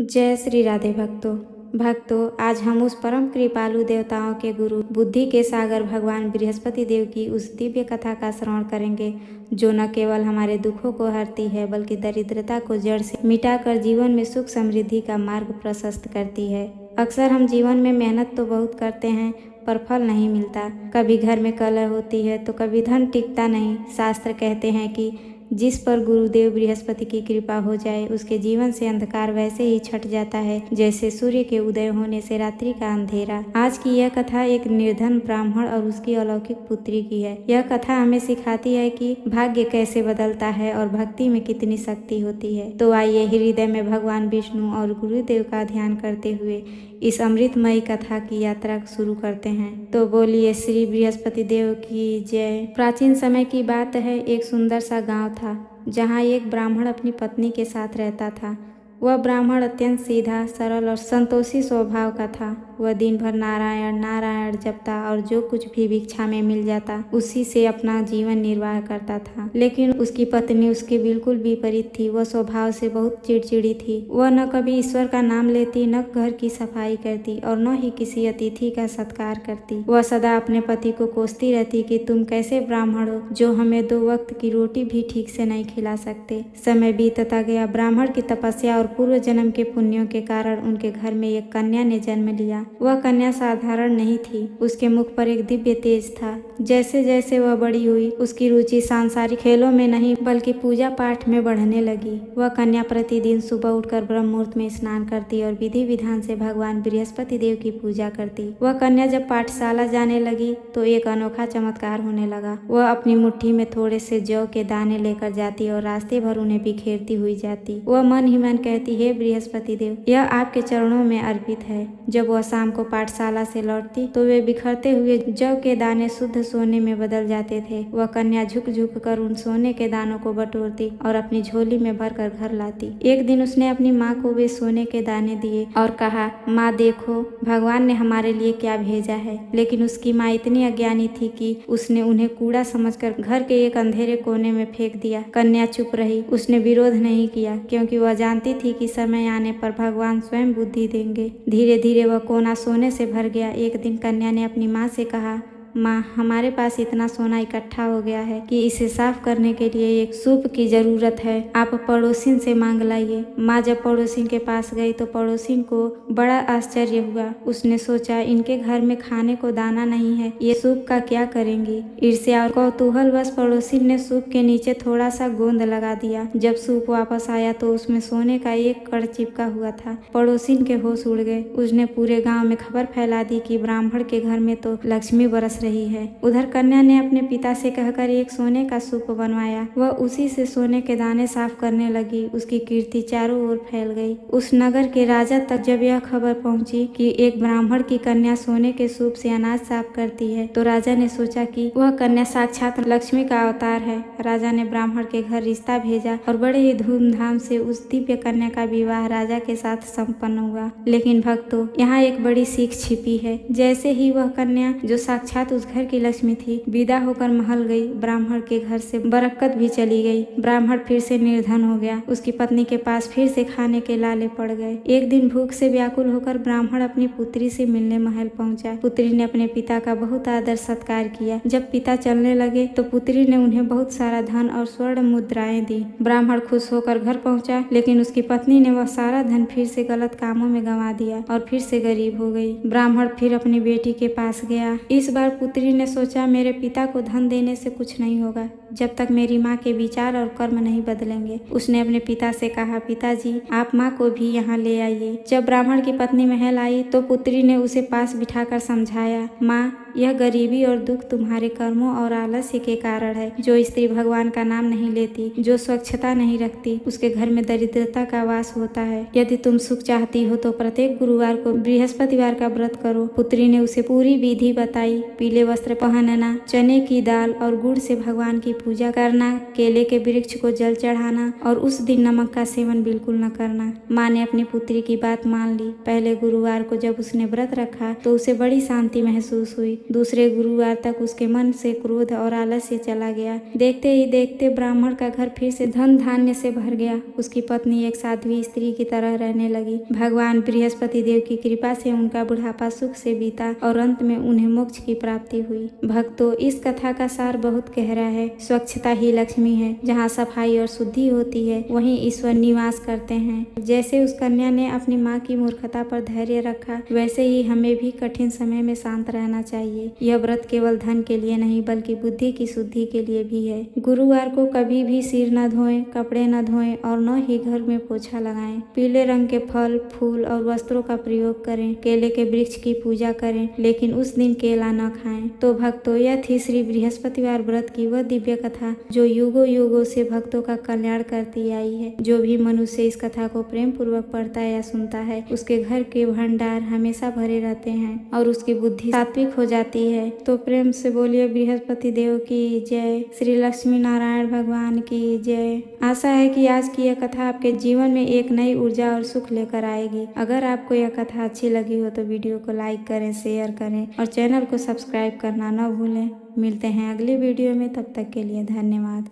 जय श्री राधे भक्तों, आज हम उस परम कृपालु देवताओं के गुरु बुद्धि के सागर भगवान बृहस्पति देव की उस दिव्य कथा का श्रवण करेंगे जो न केवल हमारे दुखों को हरती है बल्कि दरिद्रता को जड़ से मिटाकर जीवन में सुख समृद्धि का मार्ग प्रशस्त करती है। अक्सर हम जीवन में मेहनत तो बहुत करते हैं पर फल नहीं मिलता। कभी घर में कलह होती है तो कभी धन टिकता नहीं। शास्त्र कहते हैं कि जिस पर गुरुदेव बृहस्पति की कृपा हो जाए उसके जीवन से अंधकार वैसे ही छट जाता है जैसे सूर्य के उदय होने से रात्रि का अंधेरा। आज की यह कथा एक निर्धन ब्राह्मण और उसकी अलौकिक पुत्री की है। यह कथा हमें सिखाती है कि भाग्य कैसे बदलता है और भक्ति में कितनी शक्ति होती है। तो आइए हृदय में भगवान विष्णु और गुरुदेव का ध्यान करते हुए इस अमृतमयी कथा की यात्रा शुरू करते हैं। तो बोलिए श्री बृहस्पति देव की जय। प्राचीन समय की बात है, एक सुंदर सा गांव था जहां एक ब्राह्मण अपनी पत्नी के साथ रहता था। वह ब्राह्मण अत्यंत सीधा, सरल और संतोषी स्वभाव का था। वह दिन भर नारायण नारायण जपता और जो कुछ भी भिक्षा में मिल जाता उसी से अपना जीवन निर्वाह करता था। लेकिन उसकी पत्नी उसके बिल्कुल विपरीत थी। वह स्वभाव से बहुत चिड़चिड़ी थी। वह न कभी ईश्वर का नाम लेती, न घर की सफाई करती और न ही किसी अतिथि का सत्कार करती। वह सदा अपने पति को कोसती रहती कि तुम कैसे ब्राह्मण हो जो हमें 2 वक्त की रोटी भी ठीक से नहीं खिला सकते। समय बीतता गया। ब्राह्मण की तपस्या और पूर्व जन्म के पुण्यों के कारण उनके घर में एक कन्या ने जन्म लिया। वह कन्या साधारण नहीं थी। उसके मुख पर एक दिव्य तेज था। जैसे जैसे वह बड़ी हुई उसकी रुचि सांसारिक खेलों में नहीं बल्कि पूजा पाठ में बढ़ने लगी। वह कन्या प्रतिदिन सुबह उठकर ब्रह्म मुहूर्त में स्नान करती और विधि विधान से भगवान बृहस्पति देव की पूजा करती। वह कन्या जब पाठशाला जाने लगी तो एक अनोखा चमत्कार होने लगा। वह अपनी मुट्ठी में थोड़े से जौ के दाने लेकर जाती और रास्ते भर उन्हें बिखेरती हुई जाती। वह मन ही मन कहती, हे बृहस्पति देव, यह आपके चरणों में अर्पित है। जब वह शाम को पाठशाला से लौटती तो वे बिखरते हुए जौ के दाने शुद्ध सोने में बदल जाते थे। वह कन्या झुक झुक कर उन सोने के दानों को बटोरती और अपनी झोली में भरकर घर लाती। एक दिन उसने अपनी माँ को वे सोने के दाने दिए और कहा, माँ देखो भगवान ने हमारे लिए क्या भेजा है। लेकिन उसकी माँ इतनी अज्ञानी थी कि उसने उन्हें कूड़ा समझकर घर के एक अंधेरे कोने में फेंक दिया। कन्या चुप रही। उसने विरोध नहीं किया क्योंकि वह जानती थी कि समय आने पर भगवान स्वयं बुद्धि देंगे। धीरे धीरे वह कोना सोने से भर गया। एक दिन कन्या ने अपनी माँ से कहा, माँ हमारे पास इतना सोना इकट्ठा हो गया है कि इसे साफ करने के लिए एक सूप की जरूरत है। आप पड़ोसिन से मांग लाइए। माँ जब पड़ोसिन के पास गई तो पड़ोसिन को बड़ा आश्चर्य हुआ। उसने सोचा इनके घर में खाने को दाना नहीं है, ये सूप का क्या करेंगी। ईर्ष्या और कौतूहलवश पड़ोसिन ने सूप के नीचे थोड़ा सा गोंद लगा दिया। जब सूप वापस आया तो उसमें सोने का एक कण चिपका हुआ था। पड़ोसिन के होश उड़ गए। उसने पूरे गाँव में खबर फैला दी कि ब्राह्मण के घर में तो लक्ष्मी बरस रही है। उधर कन्या ने अपने पिता से कहकर एक सोने का सूप बनवाया। वह उसी से सोने के दाने साफ करने लगी। उसकी कीर्ति चारों ओर फैल गई। उस नगर के राजा तक जब यह खबर पहुंची कि एक ब्राह्मण की कन्या सोने के सूप से अनाज साफ करती है तो राजा ने सोचा कि वह कन्या साक्षात लक्ष्मी का अवतार है। राजा ने ब्राह्मण के घर रिश्ता भेजा और बड़े ही धूमधाम से उस दिव्य कन्या का विवाह राजा के साथ संपन्न हुआ। लेकिन भक्तों, यहाँ एक बड़ी सीख छिपी है। जैसे ही वह कन्या जो साक्षात उस घर की लक्ष्मी थी विदा होकर महल गई, ब्राह्मण के घर से बरकत भी चली गई। ब्राह्मण फिर से निर्धन हो गया। उसकी पत्नी के पास फिर से खाने के लाले पड़ गए। एक दिन भूख से व्याकुल होकर ब्राह्मण अपनी पुत्री से मिलने महल पहुंचा। पुत्री ने अपने पिता का बहुत आदर सत्कार किया। जब पिता चलने लगे तो पुत्री ने उन्हें बहुत सारा धन और स्वर्ण मुद्राएं दी। ब्राह्मण खुश होकर घर पहुंचा, लेकिन उसकी पत्नी ने वह सारा धन फिर से गलत कामों में गंवा दिया और फिर से गरीब हो गई। ब्राह्मण फिर अपनी बेटी के पास गया। इस बार पुत्री ने सोचा, मेरे पिता को धन देने से कुछ नहीं होगा जब तक मेरी माँ के विचार और कर्म नहीं बदलेंगे। उसने अपने पिता से कहा, पिताजी आप माँ को भी यहाँ ले आइए। जब ब्राह्मण की पत्नी महल आई तो पुत्री ने उसे पास बिठाकर समझाया, माँ यह गरीबी और दुख तुम्हारे कर्मों और आलस्य के कारण है। जो स्त्री भगवान का नाम नहीं लेती, जो स्वच्छता नहीं रखती, उसके घर में दरिद्रता का वास होता है। यदि तुम सुख चाहती हो तो प्रत्येक गुरुवार को बृहस्पतिवार का व्रत करो। पुत्री ने उसे पूरी विधि बताई। पीले वस्त्र पहनना, चने की दाल और गुड़ से भगवान की पूजा करना, केले के वृक्ष को जल चढ़ाना और उस दिन नमक का सेवन बिल्कुल न करना। माँ ने अपनी पुत्री की बात मान ली। पहले गुरुवार को जब उसने व्रत रखा तो उसे बड़ी शांति महसूस हुई। दूसरे गुरुवार तक उसके मन से क्रोध और आलस्य चला गया। देखते ही देखते ब्राह्मण का घर फिर से धन धान्य से भर गया। उसकी पत्नी एक साध्वी स्त्री की तरह रहने लगी। भगवान बृहस्पति देव की कृपा से उनका बुढ़ापा सुख से बीता और अंत में उन्हें मोक्ष की प्राप्ति हुई। भक्तों, इस कथा का सार बहुत गहरा है। स्वच्छता ही लक्ष्मी है। जहाँ सफाई और शुद्धि होती है वहीं ईश्वर निवास करते हैं। जैसे उस कन्या ने अपनी माँ की मूर्खता पर धैर्य रखा, वैसे ही हमें भी कठिन समय में शांत रहना चाहिए। यह व्रत केवल धन के लिए नहीं बल्कि बुद्धि की शुद्धि के लिए भी है। गुरुवार को कभी भी सिर न धोएं, कपड़े न धोएं और न ही घर में पोछा लगाएं। पीले रंग के फल, फूल और वस्त्रों का प्रयोग करें। केले के वृक्ष की पूजा करें, लेकिन उस दिन केला न खाएं। तो भक्तों, यह थी श्री बृहस्पतिवार व्रत की वह दिव्य कथा जो युगों युगों से भक्तों का कल्याण करती आई है। जो भी मनुष्य इस कथा को प्रेम पूर्वक पढ़ता या सुनता है, उसके घर के भंडार हमेशा भरे रहते हैं और उसकी बुद्धि सात्विक हो जाती है। तो प्रेम से बोलिए बृहस्पति देव की जय, श्री लक्ष्मी नारायण भगवान की जय। आशा है कि आज की यह कथा आपके जीवन में एक नई ऊर्जा और सुख लेकर आएगी। अगर आपको यह कथा अच्छी लगी हो तो वीडियो को लाइक करें, शेयर करें और चैनल को सब्सक्राइब करना न भूलें। मिलते हैं अगली वीडियो में, तब तक के लिए धन्यवाद।